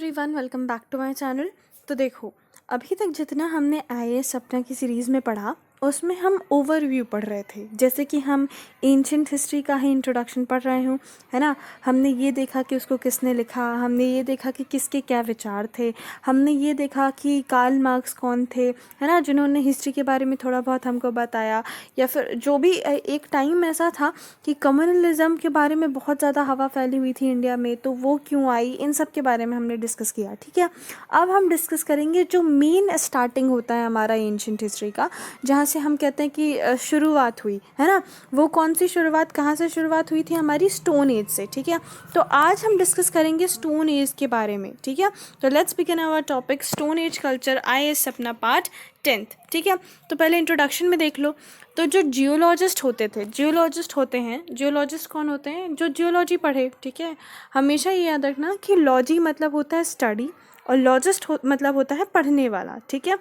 Everyone, welcome back to my channel. तो देखो, अभी तक जितना हमने आईएएस सपना की सीरीज़ में पढ़ा उसमें हम ओवरव्यू पढ़ रहे थे। जैसे कि हम एंशिएंट हिस्ट्री का ही इंट्रोडक्शन पढ़ रहे हूँ, है ना। हमने ये देखा कि उसको किसने लिखा, हमने ये देखा कि किसके क्या विचार थे, हमने ये देखा कि कार्ल मार्क्स कौन थे, है ना, जिन्होंने हिस्ट्री के बारे में थोड़ा बहुत हमको बताया। या फिर जो भी एक टाइम ऐसा था कि कम्युनलिज्म के बारे में बहुत ज़्यादा हवा फैली हुई थी इंडिया में, तो वो क्यों आई, इन सब के बारे में हमने डिस्कस किया। ठीक है, अब हम डिस्कस करेंगे जो मेन स्टार्टिंग होता है हमारा एंशिएंट हिस्ट्री का, जहाँ से हम कहते हैं कि शुरुआत हुई, है ना। वो कौन सी शुरुआत, कहाँ से शुरुआत हुई थी? हमारी स्टोन एज से। ठीक है, तो आज हम डिस्कस करेंगे स्टोन एज के बारे में। ठीक है, तो let's begin our topic stone age culture IAS Sapna part 10th। ठीक है, तो पहले इंट्रोडक्शन में देख लो। तो जो जियोलॉजिस्ट होते थे, जियोलॉजिस्ट होते हैं, जियोलॉजिस्ट कौन होते हैं? जो जियोलॉजी पढ़े। ठीक है, हमेशा ये याद रखना कि लॉजी मतलब होता है स्टडी और लॉजिस्ट मतलब होता है पढ़ने वाला। ठीक है,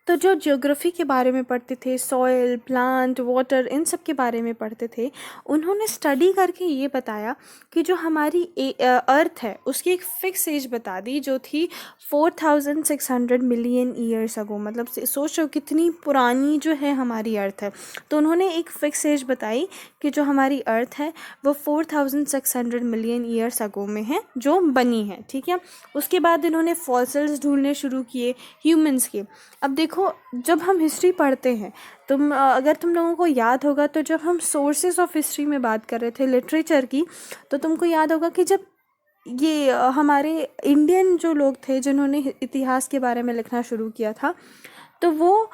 तो जो ज्योग्राफी के बारे में पढ़ते थे, सॉइल, प्लांट, वाटर, इन सब के बारे में पढ़ते थे, उन्होंने स्टडी करके ये बताया कि जो हमारी अर्थ है उसकी एक फ़िक्स एज बता दी, जो थी 4600 मिलियन ईयर्स अगो। मतलब सोचो कितनी पुरानी जो है हमारी अर्थ है। तो उन्होंने एक फ़िक्स एज बताई कि जो हमारी अर्थ है वो 4600 मिलियन ईयर्स अगो में है, जो बनी है। ठीक है, उसके बाद इन्होंने फॉसिल्स ढूंढने शुरू किए ह्यूमंस के। अब देखो, जब हम हिस्ट्री पढ़ते हैं, अगर तुम लोगों को याद होगा, तो जब हम सोर्सेज ऑफ हिस्ट्री में बात कर रहे थे लिटरेचर की, तो तुमको याद होगा कि जब ये हमारे इंडियन जो लोग थे जिन्होंने इतिहास के बारे में लिखना शुरू किया था, तो वो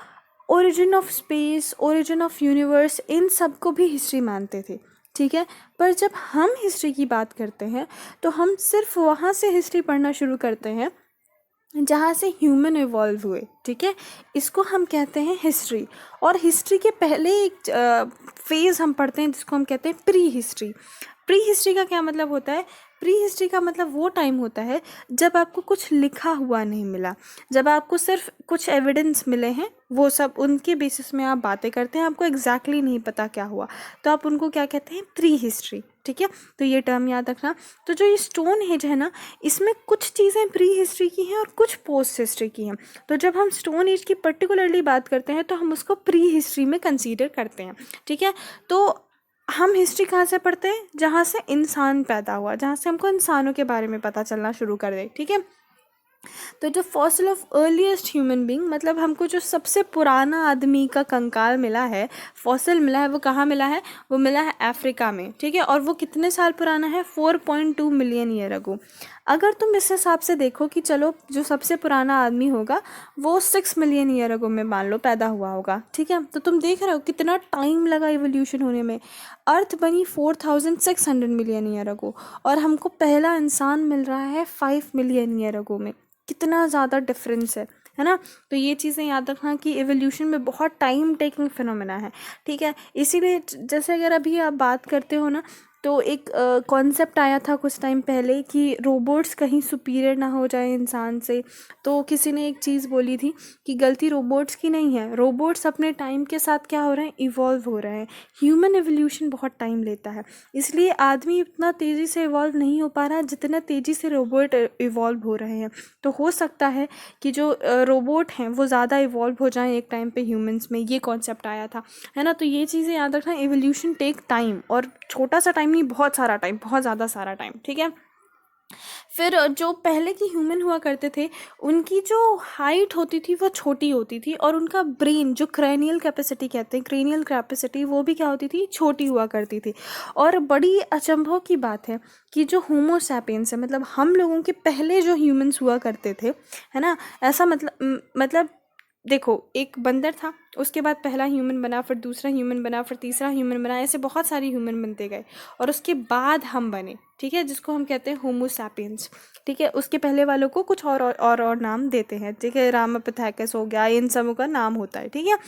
origin of space, origin of universe, इन सब को भी हिस्ट्री मानते थे। ठीक है, पर जब हम हिस्ट्री की बात करते हैं तो हम सिर्फ वहाँ से हिस्ट्री पढ़ना शुरू करते हैं जहाँ से ह्यूमन इवॉल्व हुए। ठीक है, इसको हम कहते हैं हिस्ट्री। और हिस्ट्री के पहले एक फेज़ हम पढ़ते हैं जिसको हम कहते हैं प्री हिस्ट्री। प्री हिस्ट्री का क्या मतलब होता है? प्री हिस्ट्री का मतलब वो टाइम होता है जब आपको कुछ लिखा हुआ नहीं मिला, जब आपको सिर्फ कुछ एविडेंस मिले हैं, वो सब उनके बेसिस में आप बातें करते हैं, आपको एग्जैक्टली नहीं पता क्या हुआ, तो आप उनको क्या कहते हैं? Pre history. ठीक है, तो ये टर्म याद रखना। तो जो ये स्टोन एज है ना, इसमें कुछ चीज़ें प्री हिस्ट्री की हैं और कुछ पोस्ट हिस्ट्री की हैं। तो जब हम स्टोन एज की पर्टिकुलरली बात करते हैं तो हम उसको प्री हिस्ट्री में कंसीडर करते हैं। ठीक है, तो हम हिस्ट्री कहाँ से पढ़ते हैं? जहाँ से इंसान पैदा हुआ, जहाँ से हमको इंसानों के बारे में पता चलना शुरू कर दे। ठीक है, तो जो fossil of earliest human being, मतलब हमको जो सबसे पुराना आदमी का कंकाल मिला है, फॉसिल मिला है, वो कहाँ मिला है? वो मिला है अफ्रीका में। ठीक है, और वो कितने साल पुराना है? 4.2 मिलियन ईयर अगो। अगर तुम इस हिसाब से देखो कि चलो जो सबसे पुराना आदमी होगा वो 6 मिलियन ईयर अगो में मान लो पैदा हुआ होगा। ठीक है, तो तुम देख रहे हो कितना टाइम लगा इवोल्यूशन होने में। अर्थ बनी 4600 मिलियन ईयर अगो और हमको पहला इंसान मिल रहा है 5 मिलियन ईयर अगो में। कितना ज़्यादा डिफरेंस है ना। तो ये चीज़ें याद रखना कि एवोल्यूशन में बहुत टाइम टेकिंग फिनोमेना है। ठीक है, इसीलिए जैसे अगर अभी आप बात करते हो ना, तो एक कॉन्सेप्ट आया था कुछ टाइम पहले कि रोबोट्स कहीं सुपीरियर ना हो जाए इंसान से। तो किसी ने एक चीज़ बोली थी कि गलती रोबोट्स की नहीं है, रोबोट्स अपने टाइम के साथ क्या हो रहे हैं? इवॉल्व हो रहे हैं। ह्यूमन एवोल्यूशन बहुत टाइम लेता है, इसलिए आदमी इतना तेज़ी से इवॉल्व नहीं हो पा रहा है जितना तेज़ी से रोबोट इवॉल्व हो रहे हैं। तो हो सकता है कि जो रोबोट हैं वो ज़्यादा इवॉल्व हो जाएं एक टाइम पे ह्यूमंस में। ये कॉन्सेप्ट आया था, है ना। तो ये चीज़ें याद रखना, एवोल्यूशन टेक टाइम, और छोटा सा टाइम नहीं, बहुत सारा टाइम, बहुत ज़्यादा सारा टाइम। ठीक है, फिर जो पहले के ह्यूमन हुआ करते थे उनकी जो हाइट होती थी वो छोटी होती थी, और उनका ब्रेन, जो क्रेनियल कैपेसिटी कहते हैं, क्रेनियल कैपेसिटी, वो भी क्या होती थी? छोटी हुआ करती थी। और बड़ी अचंभों की बात है कि जो होमो सैपियंस है, मतलब हम लोगों के पहले जो ह्यूमंस हुआ करते थे, है ना, ऐसा मतलब देखो, एक बंदर था, उसके बाद पहला ह्यूमन बना, फिर दूसरा ह्यूमन बना, फिर तीसरा ह्यूमन बना, ऐसे बहुत सारे ह्यूमन बनते गए और उसके बाद हम बने। ठीक है, जिसको हम कहते हैं होमो सैपियंस। ठीक है, उसके पहले वालों को कुछ और नाम देते हैं। ठीक है, रामापिथेकस हो गया, इन सबों का नाम होता है। ठीक है,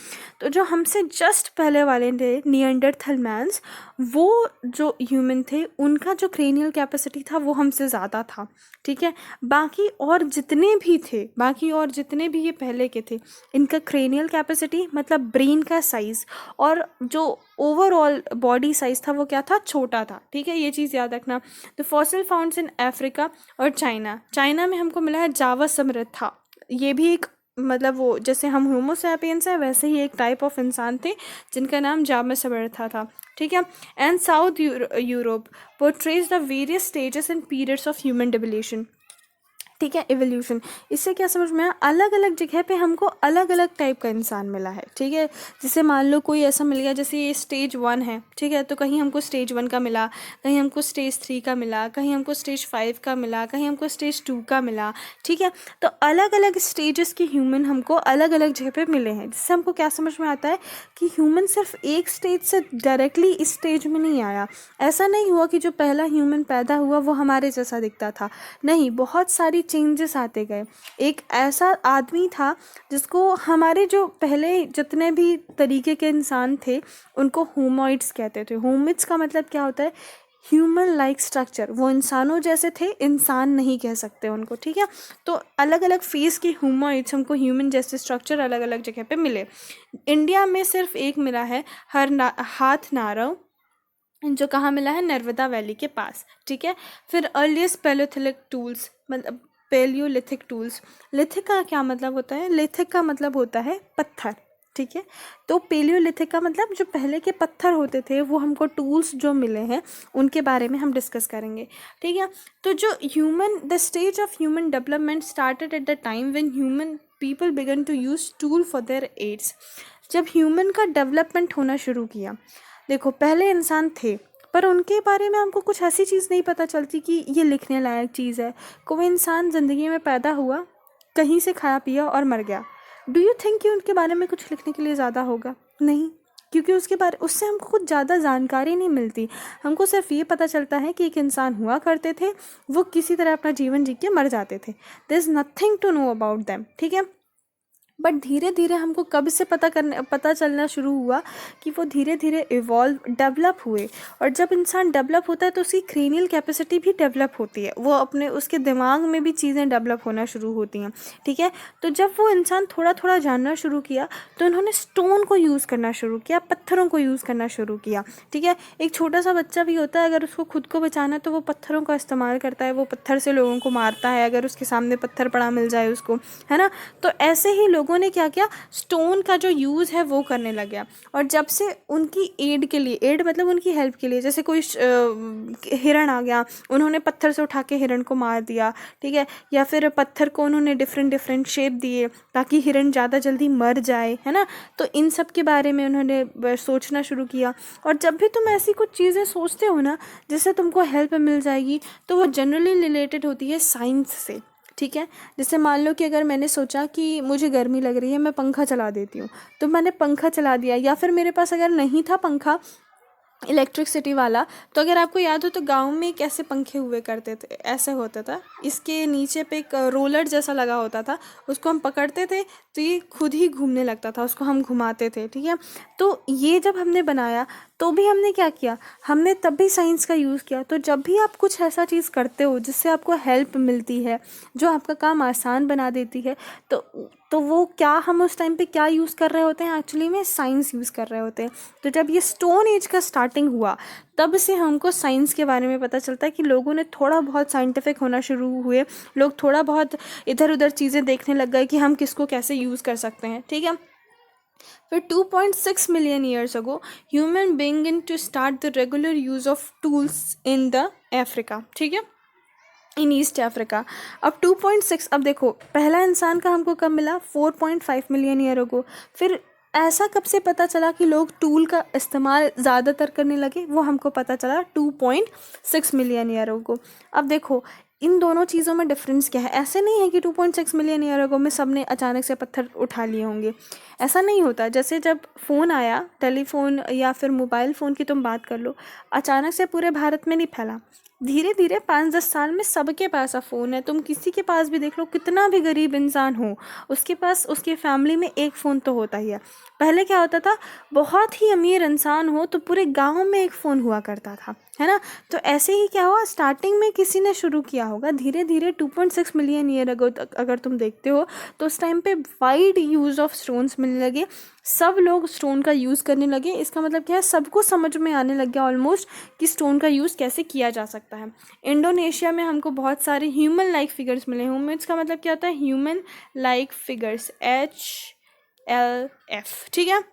तो जो हमसे जस्ट पहले वाले थे निएंडरथल मैंस, वो जो ह्यूमन थे उनका जो क्रेनियल कैपेसिटी था वो हमसे ज़्यादा था। ठीक है, बाकी और जितने भी ये पहले के थे, इनका क्रेनियल कैपेसिटी मतलब ब्रेन का साइज़, और जो ओवरऑल बॉडी साइज़ था वो क्या था, छोटा था। ठीक है, ये चीज़ याद रखना। The fossil founts in Africa और चाइना, चाइना में हमको मिला है जावा समृद्धा। ये भी एक मतलब वो जैसे हम होमो सैपियंस है वैसे ही एक टाइप ऑफ इंसान थे जिनका नाम जावा समृद्धा था। ठीक है, and south Europe portrays the various stages and periods of human devolution. ठीक है, एवोल्यूशन। इससे क्या समझ में आया, अलग अलग जगह पे हमको अलग अलग टाइप का इंसान मिला है। ठीक है, जैसे मान लो कोई ऐसा मिल गया जैसे ये स्टेज 1 है, ठीक है, तो कहीं हमको स्टेज 1 का मिला, कहीं हमको स्टेज 3 का मिला, कहीं हमको स्टेज 5 का मिला, कहीं हमको स्टेज 2 का मिला। ठीक है, तो अलग अलग स्टेजेस के ह्यूमन हमको अलग अलग जगह पे मिले हैं, जिससे हमको क्या समझ में आता है कि ह्यूमन सिर्फ एक स्टेज से डायरेक्टली इस स्टेज में नहीं आया। ऐसा नहीं हुआ कि जो पहला ह्यूमन पैदा हुआ वो हमारे जैसा दिखता था, नहीं, बहुत सारी चेंजेस आते गए। एक ऐसा आदमी था जिसको हमारे जो पहले जितने भी तरीके के इंसान थे उनको होमोइड्स कहते थे। होमिड्स का मतलब क्या होता है, ह्यूमन लाइक स्ट्रक्चर, वो इंसानों जैसे थे, इंसान नहीं कह सकते उनको। ठीक है, तो अलग अलग फेस के ह्यूमोइड्स हमको ह्यूमन जैसे स्ट्रक्चर अलग अलग जगह पे मिले। इंडिया में सिर्फ एक मिला है, हाथ नारव, जो कहाँ मिला है, नर्मदा वैली के पास। ठीक है, फिर अर्लीस्ट पैलियोलिथिक टूल्स, मतलब पैलियोलिथिक टूल्स, लिथिक का क्या मतलब होता है, लिथिक का मतलब होता है पत्थर। ठीक है, तो पैलियोलिथिक का मतलब जो पहले के पत्थर होते थे वो हमको टूल्स जो मिले हैं उनके बारे में हम डिस्कस करेंगे। ठीक है, तो जो the stage of human development started at the time when human people began to use tool for their aids. जब ह्यूमन का डेवलपमेंट होना शुरू किया, देखो पहले इंसान थे पर उनके बारे में हमको कुछ ऐसी चीज़ नहीं पता चलती कि ये लिखने लायक चीज़ है। कोई इंसान ज़िंदगी में पैदा हुआ, कहीं से खाया पिया और मर गया, डू यू थिंक कि उनके बारे में कुछ लिखने के लिए ज़्यादा होगा? नहीं, क्योंकि उससे हमको कुछ ज़्यादा जानकारी नहीं मिलती। हमको सिर्फ ये पता चलता है कि एक इंसान हुआ करते थे, वो किसी तरह अपना जीवन जी के मर जाते थे। There is nothing to know about them. ठीक है, बट धीरे धीरे हमको कब से पता चलना शुरू हुआ कि वो धीरे धीरे इवॉल्व डेवलप हुए। और जब इंसान डेवलप होता है तो उसकी क्रेनियल कैपेसिटी भी डेवलप होती है, वो अपने उसके दिमाग में भी चीज़ें डेवलप होना शुरू होती हैं। ठीक है, तो जब वो इंसान थोड़ा थोड़ा जानना शुरू किया तो उन्होंने स्टोन को यूज़ करना शुरू किया, पत्थरों को यूज़ करना शुरू किया। ठीक है, एक छोटा सा बच्चा भी होता है, अगर उसको खुद को बचाना है तो वो पत्थरों का इस्तेमाल करता है, वो पत्थर से लोगों को मारता है अगर उसके सामने पत्थर पड़ा मिल जाए उसको, है ना। तो ऐसे ही लोगों ने क्या किया, स्टोन का जो यूज़ है वो करने लग गया। और जब से उनकी एड के लिए, एड मतलब उनकी हेल्प के लिए, जैसे कोई हिरण आ गया, उन्होंने पत्थर से उठा के हिरण को मार दिया। ठीक है, या फिर पत्थर को उन्होंने डिफरेंट शेप दिए ताकि हिरण ज़्यादा जल्दी मर जाए, है ना। तो इन सब के बारे में उन्होंने सोचना शुरू किया। और जब भी तुम ऐसी कुछ चीज़ें सोचते हो ना जिससे तुमको हेल्प मिल जाएगी, तो वो जनरली रिलेटेड होती है साइंस से। ठीक है, जैसे मान लो कि अगर मैंने सोचा कि मुझे गर्मी लग रही है, मैं पंखा चला देती हूँ, तो मैंने पंखा चला दिया। या फिर मेरे पास अगर नहीं था पंखा इलेक्ट्रिसिटी वाला, तो अगर आपको याद हो तो गांव में कैसे पंखे हुए करते थे, ऐसे होता था, इसके नीचे पे एक रोलर जैसा लगा होता था, उसको हम पकड़ते थे तो ये खुद ही घूमने लगता था, उसको हम घुमाते थे। ठीक है, तो ये जब हमने बनाया तो भी हमने क्या किया, हमने तब भी साइंस का यूज़ किया। तो जब भी आप कुछ ऐसा चीज़ करते हो जिससे आपको हेल्प मिलती है, जो आपका काम आसान बना देती है, तो वो क्या, हम उस टाइम पे क्या यूज़ कर रहे होते हैं, एक्चुअली में साइंस यूज़ कर रहे होते हैं। तो जब ये स्टोन एज का स्टार्टिंग हुआ तब से हमको साइंस के बारे में पता चलता है कि लोगों ने थोड़ा बहुत साइंटिफिक होना शुरू हुए, लोग थोड़ा बहुत इधर उधर चीज़ें देखने लग गए कि हम किसको कैसे यूज़ कर सकते हैं। ठीक है, फिर 2.6 million years ago human being in to start the regular use of tools in the Africa. ठीक है, इन ईस्ट अफ्रीका। अब 2.6, अब देखो पहला इंसान का हमको कब मिला, 4.5 मिलियन ईयर अगो। फिर ऐसा कब से पता चला कि लोग टूल का इस्तेमाल ज़्यादातर करने लगे, वो हमको पता चला 2.6 मिलियन ईयर अगो। अब देखो इन दोनों चीज़ों में डिफरेंस क्या है। ऐसे नहीं है कि 2.6 मिलियन ईयर अगो में सब ने अचानक से पत्थर उठा लिए होंगे, ऐसा नहीं होता। जैसे जब फ़ोन आया, टेलीफोन या फिर मोबाइल फ़ोन की तुम बात कर लो, अचानक से पूरे भारत में नहीं फैला, धीरे धीरे 5-10 साल में सबके पास अब फ़ोन है। तुम किसी के पास भी देख लो, कितना भी गरीब इंसान हो उसके पास उसके फैमिली में एक फ़ोन तो होता ही है। पहले क्या होता था, बहुत ही अमीर इंसान हो तो पूरे गांव में एक फ़ोन हुआ करता था, है ना। तो ऐसे ही क्या हुआ, स्टार्टिंग में किसी ने शुरू किया होगा, धीरे धीरे 2.6 मिलियन ईयर अगो अगर तुम देखते हो तो उस टाइम पे वाइड यूज़ ऑफ स्टोन्स मिलने लगे। सब लोग स्टोन का यूज़ करने लगे। इसका मतलब क्या है, सबको समझ में आने लग गया ऑलमोस्ट कि स्टोन का यूज़ कैसे किया जा सकता है। इंडोनेशिया में हमको बहुत सारे ह्यूमन लाइक फिगर्स मिले। ह्यूमन्स का मतलब क्या होता है, ह्यूमन लाइक फिगर्स, HLF, ठीक है।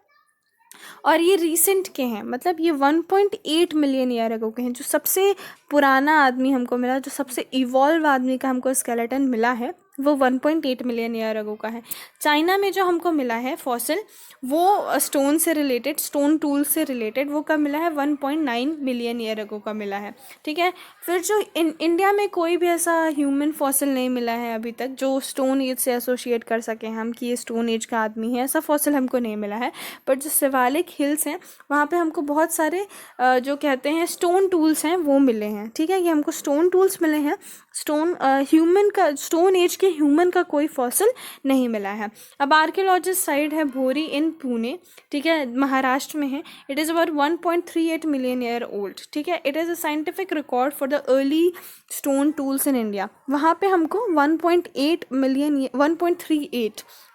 और ये रीसेंट के हैं, मतलब ये 1.8 मिलियन ईयर अगो के हैं। जो सबसे पुराना आदमी हमको मिला, जो सबसे इवॉल्व आदमी का हमको स्केलेटन मिला है, वो 1.8 मिलियन ईयर अगो का है। चाइना में जो हमको मिला है फॉसिल, वो स्टोन से रिलेटेड, स्टोन टूल से रिलेटेड, वो कब मिला है, 1.9 मिलियन ईयर अगो का मिला है, ठीक है। फिर जो इंडिया में कोई भी ऐसा ह्यूमन फॉसिल नहीं मिला है अभी तक जो स्टोन एज से एसोसिएट कर सकें हम कि ये स्टोन एज का आदमी है, ऐसा फॉसिल हमको नहीं मिला है। बट जो शिवालिक हिल्स हैं वहाँ पे हमको बहुत सारे जो कहते हैं स्टोन टूल्स हैं वो मिले हैं, ठीक है। ये हमको स्टोन टूल्स मिले हैं। स्टोन ह्यूमन का, स्टोन एज के ह्यूमन का कोई फॉसिल नहीं मिला है। अब आर्कियोलॉजिस्ट साइट है भोरी इन पुणे, ठीक है, महाराष्ट्र में है। It is about 1.38 million year old, ठीक है। It is a scientific record for the early stone tools in India. वहाँ पे हमको 1.38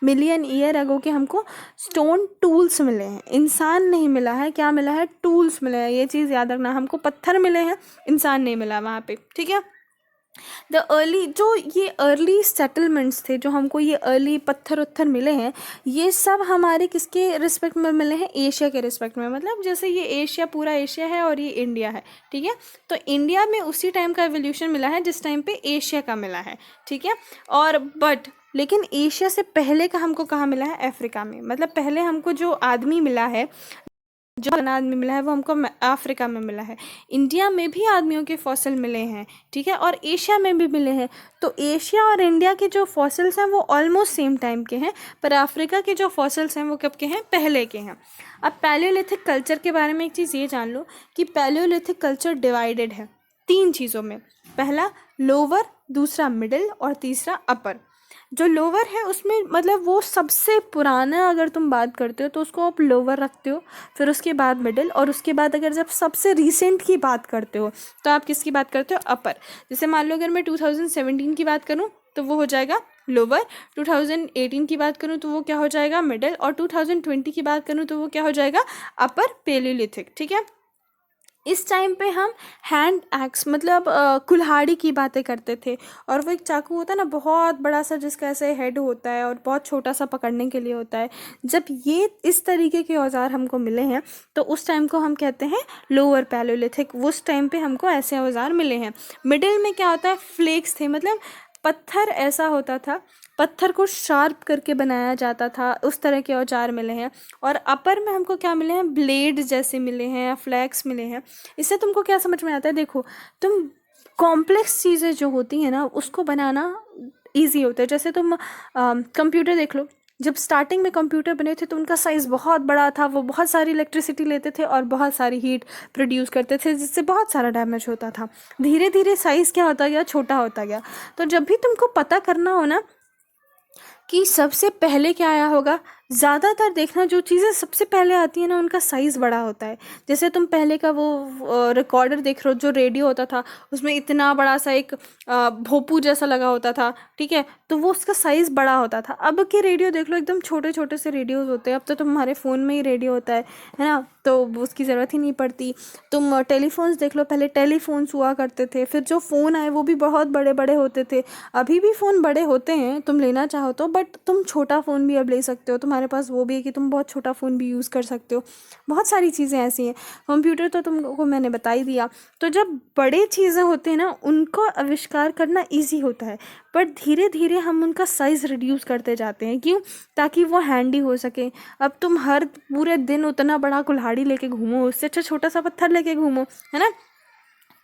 मिलियन ईयर अगो के हमको स्टोन टूल्स मिले हैं। इंसान नहीं मिला है, क्या मिला है, टूल्स मिले हैं। ये चीज़ याद रखना, हमको पत्थर मिले हैं, इंसान नहीं मिला वहाँ पे, ठीक है। द अर्ली, जो ये अर्ली सेटलमेंट्स थे, जो हमको ये अर्ली पत्थर उत्थर मिले हैं, ये सब हमारे किसके रिस्पेक्ट में मिले हैं, एशिया के रिस्पेक्ट में। मतलब जैसे ये एशिया, पूरा एशिया है और ये इंडिया है, ठीक है। तो इंडिया में उसी टाइम का एवोल्यूशन मिला है जिस टाइम पे एशिया का मिला है, ठीक है। और लेकिन एशिया से पहले का हमको कहाँ मिला है, अफ्रीका में। मतलब पहले हमको जो आदमी मिला है, जो आदमी मिला है, वो हमको अफ्रीका में मिला है। इंडिया में भी आदमियों के फॉसिल मिले हैं, ठीक है, और एशिया में भी मिले हैं। तो एशिया और इंडिया के जो फॉसिल्स हैं वो ऑलमोस्ट सेम टाइम के हैं, पर अफ्रीका के जो फॉसिल्स हैं वो कब के हैं, पहले के हैं। अब पैलियोलिथिक कल्चर के बारे में एक चीज़ ये जान लो कि पैलियोलिथिक कल्चर डिवाइडेड है 3 चीज़ों में। पहला लोअर, दूसरा मिडिल और तीसरा अपर। जो लोअर है उसमें मतलब वो सबसे पुराना अगर तुम बात करते हो तो उसको आप लोअर रखते हो, फिर उसके बाद मिडिल, और उसके बाद अगर जब सबसे रिसेंट की बात करते हो तो आप किसकी बात करते हो, अपर। जैसे मान लो अगर मैं 2017 की बात करूँ तो वो हो जाएगा लोअर, 2018 की बात करूँ तो वो क्या हो जाएगा, मिडिल, और 2020 की बात करूँ तो वो क्या हो जाएगा, अपर पैलियोलिथिक, ठीक है। इस टाइम पे हम हैंड एक्स मतलब कुल्हाड़ी की बातें करते थे, और वो एक चाकू होता है ना बहुत बड़ा सा, जिसका ऐसे हेड होता है और बहुत छोटा सा पकड़ने के लिए होता है। जब ये इस तरीके के औजार हमको मिले हैं तो उस टाइम को हम कहते हैं लोअर पैलियोलिथिक। उस टाइम पे हमको ऐसे औजार मिले हैं। मिडिल में क्या होता है, फ्लेक्स थे, मतलब पत्थर ऐसा होता था, पत्थर को शार्प करके बनाया जाता था, उस तरह के औजार मिले हैं। और अपर में हमको क्या मिले हैं, ब्लेड जैसे मिले हैं, फ्लैक्स मिले हैं। इससे तुमको क्या समझ में आता है, देखो तुम कॉम्प्लेक्स चीज़ें जो होती हैं ना उसको बनाना इजी होता है। जैसे तुम कंप्यूटर देख लो, जब स्टार्टिंग में कंप्यूटर बने थे तो उनका साइज़ बहुत बड़ा था, वो बहुत सारी इलेक्ट्रिसिटी लेते थे और बहुत सारी हीट प्रोड्यूस करते थे, जिससे बहुत सारा डैमेज होता था। धीरे धीरे साइज़ क्या होता गया, छोटा होता गया। तो जब भी तुमको पता करना हो ना कि सबसे पहले क्या आया होगा, ज़्यादातर देखना जो चीज़ें सबसे पहले आती हैं ना उनका साइज़ बड़ा होता है। जैसे तुम पहले का वो रिकॉर्डर देख रहे हो, जो रेडियो होता था उसमें इतना बड़ा सा एक भोपू जैसा लगा होता था, ठीक है, तो वो उसका साइज़ बड़ा होता था। अब के रेडियो देख लो, एकदम छोटे छोटे से रेडियोज़ होते हैं। अब तो तुम्हारे फ़ोन में ही रेडियो होता है ना, तो उसकी ज़रूरत ही नहीं पड़ती। तुम टेलीफोन्स देख लो, पहले टेलीफोन्स हुआ करते थे, फिर जो फ़ोन आए वो भी बहुत बड़े बड़े होते थे। अभी भी फ़ोन बड़े होते हैं तुम लेना चाहो तो, बट तुम छोटा फ़ोन भी अब ले सकते हो, तुम्हारे पास वो भी है कि तुम बहुत छोटा फ़ोन भी यूज़ कर सकते हो। बहुत सारी चीज़ें ऐसी हैं। कंप्यूटर तो तुमको मैंने बता ही दिया। तो जब बड़े चीज़ें होते हैं ना उनको आविष्कार करना ईजी होता है, बट धीरे धीरे हम उनका साइज़ रिड्यूस करते जाते हैं। क्यों? ताकि वो हैंडी हो सके। अब तुम हर पूरे दिन उतना बड़ा कुल्हाड़ी लेके घूमो, उससे अच्छा छोटा सा पत्थर लेके घूमो, है ना।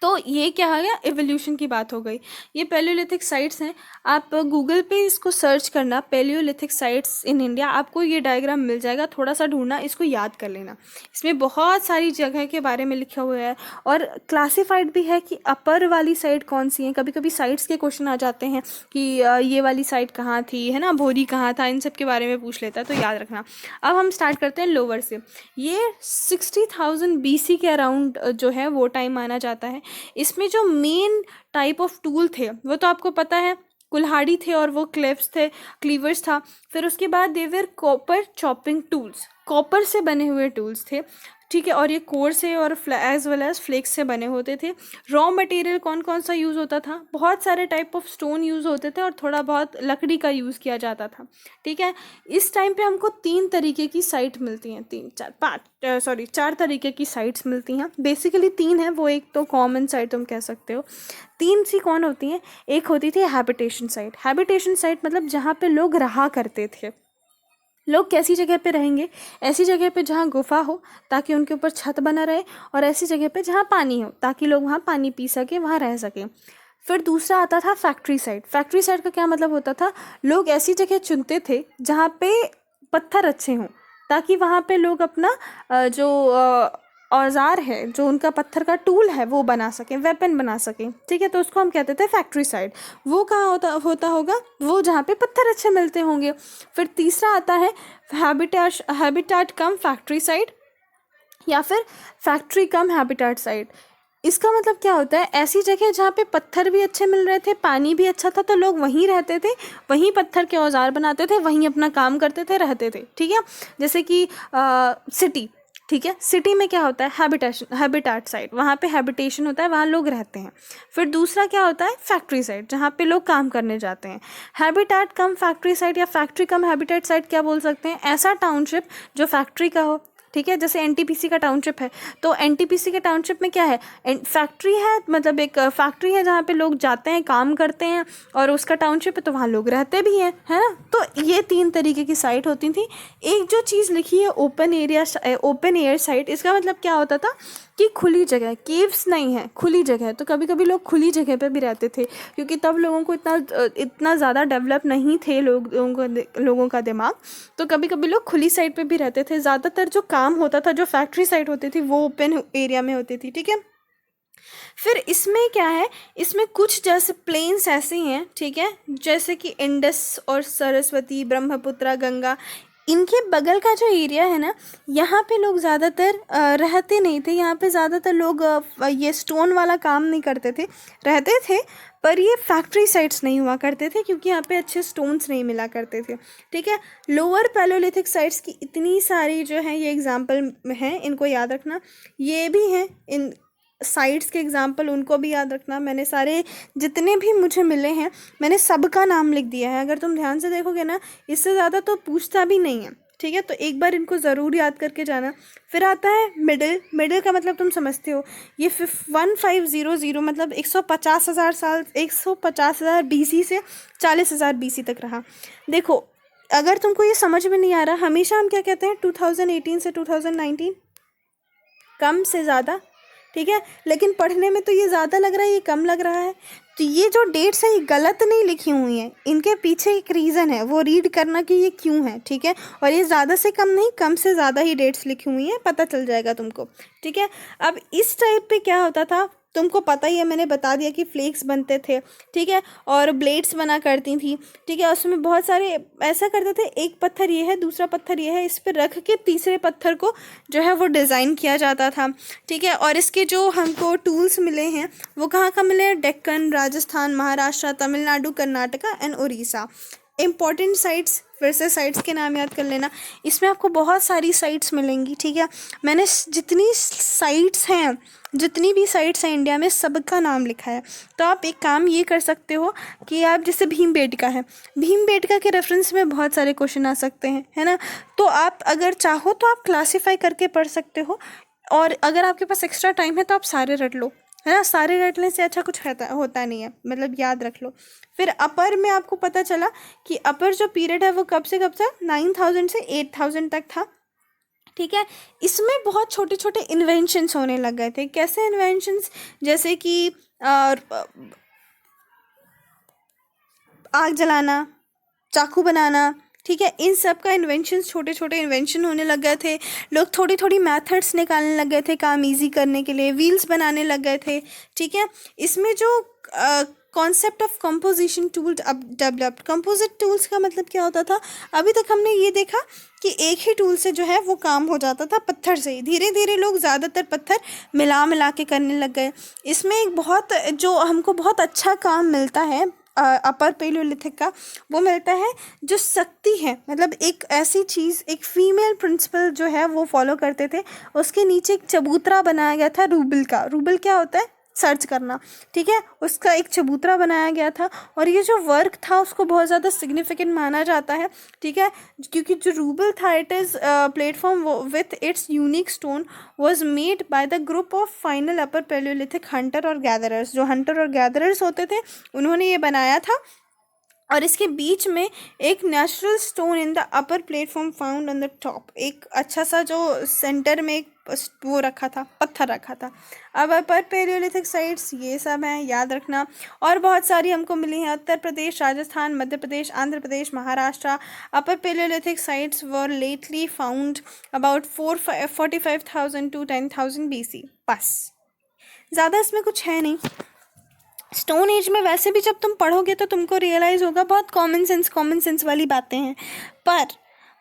तो ये क्या आ गया, एवोल्यूशन की बात हो गई। ये पैलियोलिथिक साइट्स हैं, आप गूगल पे इसको सर्च करना, पैलियोलिथिक साइट्स इन इंडिया, आपको ये डायग्राम मिल जाएगा। थोड़ा सा ढूंढना, इसको याद कर लेना। इसमें बहुत सारी जगह के बारे में लिखा हुआ है और क्लासिफाइड भी है कि अपर वाली साइट कौन सी है। कभी कभी साइट्स के क्वेश्चन आ जाते हैं कि ये वाली साइट कहाँ थी, है ना, भोरी कहाँ था, इन सब के बारे में पूछ लेता है, तो याद रखना। अब हम स्टार्ट करते हैं लोअर से। ये 60,000 BC के अराउंड जो है वो टाइम माना जाता है। इसमें जो मेन टाइप ऑफ टूल थे वो तो आपको पता है, कुल्हाड़ी थे और वो क्लेव्स थे, क्लीवर्स था। फिर उसके बाद दे वर कॉपर चॉपिंग टूल्स, कॉपर से बने हुए टूल्स थे, ठीक है। और ये कोर से और एज वेल एज फ्लेक्स से बने होते थे। रॉ मटेरियल कौन कौन सा यूज़ होता था, बहुत सारे टाइप ऑफ स्टोन यूज़ होते थे और थोड़ा बहुत लकड़ी का यूज़ किया जाता था, ठीक है। इस टाइम पे हमको 3 तरीके की साइट मिलती हैं, 4 तरीके की साइट्स मिलती हैं। बेसिकली 3 है, वो एक तो कॉमन साइट तुम कह सकते हो। 3 सी कौन होती हैं? एक होती थी हैबिटेशन साइट। हैबिटेशन साइट मतलब जहाँ पे लोग रहा करते थे। लोग कैसी जगह पे रहेंगे? ऐसी जगह पे जहाँ गुफा हो ताकि उनके ऊपर छत बना रहे, और ऐसी जगह पे जहाँ पानी हो ताकि लोग वहाँ पानी पी सके, वहाँ रह सकें। फिर दूसरा आता था फैक्ट्री साइट। फैक्ट्री साइट का क्या मतलब होता था? लोग ऐसी जगह चुनते थे जहाँ पे पत्थर अच्छे हों ताकि वहाँ पे लोग अपना जो औजार है, जो उनका पत्थर का टूल है, वो बना सकें, वेपन बना सकें, ठीक है। तो उसको हम कहते थे फैक्ट्री साइड। वो कहाँ होता होगा? वो जहाँ पे पत्थर अच्छे मिलते होंगे। फिर तीसरा आता है हैबिटाट कम फैक्ट्री साइड, या फिर फैक्ट्री कम हैबिटाट साइड। इसका मतलब क्या होता है? ऐसी जगह जहाँ पे पत्थर भी अच्छे मिल रहे थे, पानी भी अच्छा था, तो लोग वहीं रहते थे, वहीं पत्थर के औजार बनाते थे, वहीं अपना काम करते थे, रहते थे, ठीक है। जैसे कि सिटी, ठीक है। सिटी में क्या होता है? हैबिटाट साइड, वहाँ पे हैबिटेशन होता है, वहाँ लोग रहते हैं। फिर दूसरा क्या होता है? फैक्ट्री साइड, जहाँ पे लोग काम करने जाते हैं। हैबिटाट कम फैक्ट्री साइड या फैक्ट्री कम हैबिटेट साइड क्या बोल सकते हैं? ऐसा टाउनशिप जो फैक्ट्री का हो, ठीक है। जैसे एनटीपीसी का टाउनशिप है, तो एनटीपीसी के टाउनशिप में क्या है? फैक्ट्री है, मतलब एक फैक्ट्री है जहाँ पे लोग जाते हैं, काम करते हैं, और उसका टाउनशिप है तो वहाँ लोग रहते भी हैं, है ना। तो ये 3 तरीके की साइट होती थी। एक जो चीज़ लिखी है ओपन एयर साइट, इसका मतलब क्या होता था कि खुली जगह, केव्स नहीं है, खुली जगह। तो कभी कभी लोग खुली जगह पे भी रहते थे, क्योंकि तब लोगों को इतना ज़्यादा डेवलप नहीं थे लोगों का दिमाग, तो कभी कभी लोग खुली साइड पे भी रहते थे। ज़्यादातर जो काम होता था, जो फैक्ट्री साइट होती थी, वो ओपन एरिया में होती थी, ठीक है। फिर इसमें क्या है? इसमें कुछ जैसे प्लेन्स ऐसे हैं, ठीक है, जैसे कि इंडस और सरस्वती, ब्रह्मपुत्रा, गंगा, इनके बगल का जो एरिया है ना, यहाँ पे लोग ज़्यादातर रहते नहीं थे। यहाँ पे ज़्यादातर लोग ये स्टोन वाला काम नहीं करते थे, रहते थे, पर ये फैक्ट्री साइट्स नहीं हुआ करते थे, क्योंकि यहाँ पे अच्छे स्टोन्स नहीं मिला करते थे, ठीक है। लोअर पैलोलिथिक साइट्स की इतनी सारी जो है ये एग्जाम्पल हैं, इनको याद रखना। ये भी हैं इन साइट्स के एग्जाम्पल, उनको भी याद रखना। मैंने सारे जितने भी मुझे मिले हैं, मैंने सबका नाम लिख दिया है। अगर तुम ध्यान से देखोगे ना, इससे ज़्यादा तो पूछता भी नहीं है, ठीक है। तो एक बार इनको ज़रूर याद करके जाना। फिर आता है मिडिल का मतलब तुम समझते हो, ये 1500 मतलब 150,000 साल, 150,000 BC से 40,000 BC तक रहा। देखो, अगर तुमको ये समझ में नहीं आ रहा, हमेशा हम क्या कहते हैं? 2018 से 2019, कम से ज़्यादा, ठीक है। लेकिन पढ़ने में तो ये ज़्यादा लग रहा है, ये कम लग रहा है। तो ये जो डेट्स है, ये गलत नहीं लिखी हुई हैं, इनके पीछे एक रीज़न है, वो रीड करना कि ये क्यों है, ठीक है। और ये ज़्यादा से कम नहीं, कम से ज़्यादा ही डेट्स लिखी हुई हैं, पता चल जाएगा तुमको, ठीक है। अब इस टाइप पे क्या होता था, तुमको पता ही है, मैंने बता दिया कि फ्लेक्स बनते थे, ठीक है, और ब्लेड्स बना करती थी, ठीक है। उसमें बहुत सारे ऐसा करते थे, एक पत्थर ये है, दूसरा पत्थर ये है, इस पर रख के तीसरे पत्थर को जो है वो डिज़ाइन किया जाता था, ठीक है। और इसके जो हमको टूल्स मिले हैं, वो कहाँ कहाँ मिले हैं? Deccan, Rajasthan, Maharashtra, Tamil Nadu, Karnataka and Orissa. Important sites, फिर से साइट्स के नाम याद कर लेना। इसमें आपको बहुत सारी साइट्स मिलेंगी, ठीक है। मैंने जितनी भी साइट्स हैं इंडिया में, सबका नाम लिखा है। तो आप एक काम ये कर सकते हो कि आप, जैसे भीमबेटका है, भीमबेटका के रेफरेंस में बहुत सारे क्वेश्चन आ सकते हैं, है ना। तो आप अगर चाहो तो आप क्लासीफाई करके पढ़ सकते हो, और अगर आपके पास एक्स्ट्रा टाइम है तो आप सारे रट लो, है ना। सारे रटने से अच्छा कुछ होता नहीं है, मतलब याद रख लो। फिर अपर में आपको पता चला कि अपर जो पीरियड है वो कब से कब तक? 9000 से 8000 तक था, ठीक है। इसमें बहुत छोटे छोटे इन्वेंशंस होने लग गए थे। कैसे इन्वेंशंस? जैसे कि आग जलाना, चाकू बनाना, ठीक है। इन सब का इन्वेंशन, छोटे छोटे इन्वेंशन होने लग गए थे। लोग थोड़ी थोड़ी मेथड्स निकालने लग गए थे काम इजी करने के लिए, व्हील्स बनाने लग गए थे, ठीक है। इसमें जो कॉन्सेप्ट ऑफ कंपोजिशन टूल्स अब डेवलप्ड। कंपोजिट टूल्स का मतलब क्या होता था? अभी तक हमने ये देखा कि एक ही टूल से जो है वो काम हो जाता था, पत्थर से ही। धीरे धीरे लोग ज़्यादातर पत्थर मिला के करने लग गए। इसमें एक बहुत जो हमको बहुत अच्छा काम मिलता है, अपर पेलियोलिथिक का, वो मिलता है जो शक्ति है, मतलब एक ऐसी चीज़, एक फीमेल प्रिंसिपल जो है वो फॉलो करते थे। उसके नीचे एक चबूतरा बनाया गया था रूबल का। रूबल क्या होता है? सर्च करना, ठीक है। उसका एक चबूतरा बनाया गया था और ये जो वर्क था उसको बहुत ज़्यादा सिग्निफिकेंट माना जाता है, ठीक है, क्योंकि जो रूबल था it is platform with its unique stone was made by the group of final upper paleolithic hunter और गैदरर्स। जो हंटर और गैदरर्स होते थे उन्होंने ये बनाया था। और इसके बीच में एक natural stone in the upper platform found on the top, एक अच्छा सा जो सेंटर में एक वो रखा था, पत्थर रखा था। अब अपर पेलियोलिथिक साइट्स ये सब हैं, याद रखना। और बहुत सारी हमको मिली हैं, Uttar Pradesh, Rajasthan, Madhya Pradesh, Andhra Pradesh, Maharashtra. Upper paleolithic sites were lately found about 45,000 to 10,000 BC। बस, ज़्यादा इसमें कुछ है नहीं। स्टोन एज में वैसे भी जब तुम पढ़ोगे तो तुमको रियलाइज़ होगा बहुत कॉमन सेंस वाली बातें हैं, पर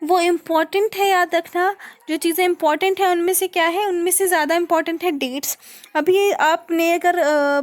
वो इम्पॉर्टेंट है, याद रखना। जो चीज़ें इंपॉर्टेंट है उनमें से क्या है, उनमें से ज़्यादा इम्पॉर्टेंट है डेट्स। अभी आपने अगर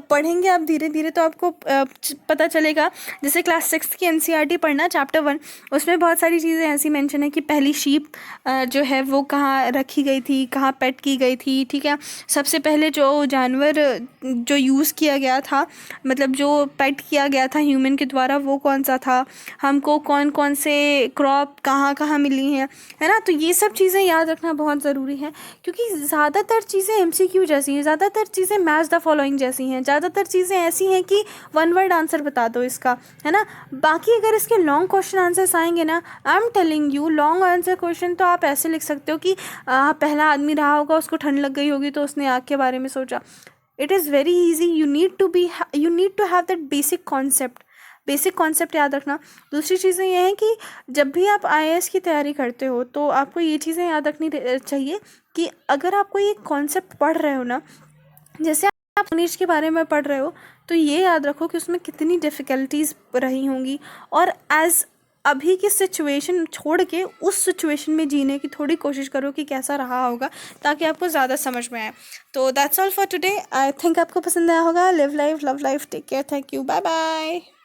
पढ़ेंगे आप धीरे धीरे तो आपको पता चलेगा। जैसे क्लास 6 की NCERT पढ़ना, चैप्टर 1, उसमें बहुत सारी चीज़ें ऐसी मेंशन है कि पहली शीप जो है वो कहाँ रखी गई थी, कहाँ पेट की गई थी, ठीक है। सबसे पहले जो जानवर जो यूज़ किया गया था, मतलब जो पेट किया गया था ह्यूमन के द्वारा, वो कौन सा था, हमको कौन कौन से क्रॉप कहाँ कहाँ मिली हैं, है ना। तो ये सब चीज़ें याद रखना बहुत ज़रूरी है, क्योंकि ज़्यादातर चीज़ें MCQ जैसी हैं, ज़्यादातर चीज़ें मैच द फॉलोइंग जैसी हैं, ज़्यादातर चीज़ें ऐसी हैं कि 1 वर्ड आंसर बता दो इसका, है ना। बाकी अगर इसके लॉन्ग क्वेश्चन आंसर्स आएंगे ना, I am telling you, long answer question तो आप ऐसे लिख सकते हो कि पहला आदमी रहा होगा, उसको ठंड लग गई होगी तो उसने आग के बारे में सोचा। It is very easy, you need to have that basic concept याद रखना। दूसरी चीज़ें ये हैं कि जब भी आप IAS की तैयारी करते हो तो आपको ये चीज़ें याद रखनी चाहिए कि अगर आप कोई एक कॉन्सेप्ट पढ़ रहे हो ना, जैसे आप इंग्लिश के बारे में पढ़ रहे हो, तो ये याद रखो कि उसमें कितनी डिफ़िकल्टीज रही होंगी, और एज अभी की सिचुएशन छोड़ के उस सिचुएशन में जीने की थोड़ी कोशिश करो कि कैसा रहा होगा, ताकि आपको ज़्यादा समझ में आए। तो that's all for today. I think आपको पसंद आया होगा। Live life, love life, take care, thank you, bye bye.